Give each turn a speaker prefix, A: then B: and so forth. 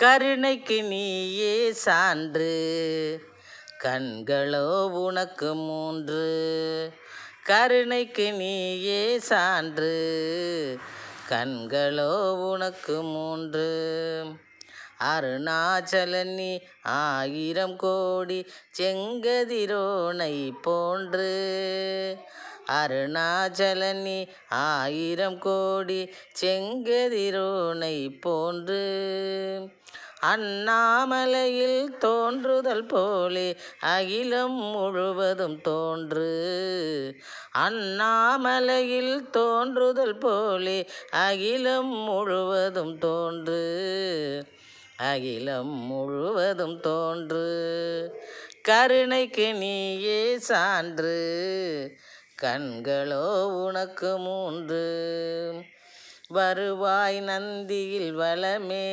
A: கருணைக்கு நீயே சான்று, கண்களோ உனக்கு மூன்று. கருணைக்கு நீயே சான்று, கண்களோ உனக்கு மூன்று. அருணாச்சலன் நீ 1000 கோடி செங்கதிரோனை போன்று. அருணாச்சலன் நீ 1000 கோடி செங்கதிரோனை போன்று. அண்ணாமலையில் தோன்றுதல் போலே அகிலம் முழுவதும் தோன்று. அண்ணாமலையில் தோன்றுதல் போலே அகிலம் முழுவதும் தோன்று. அகிலம் முழுவதும் தோன்று. கருணைக்கு நீயே சான்று, கண்களோ உனக்கு மூன்று. வருவாய் நந்தியில் வலமே,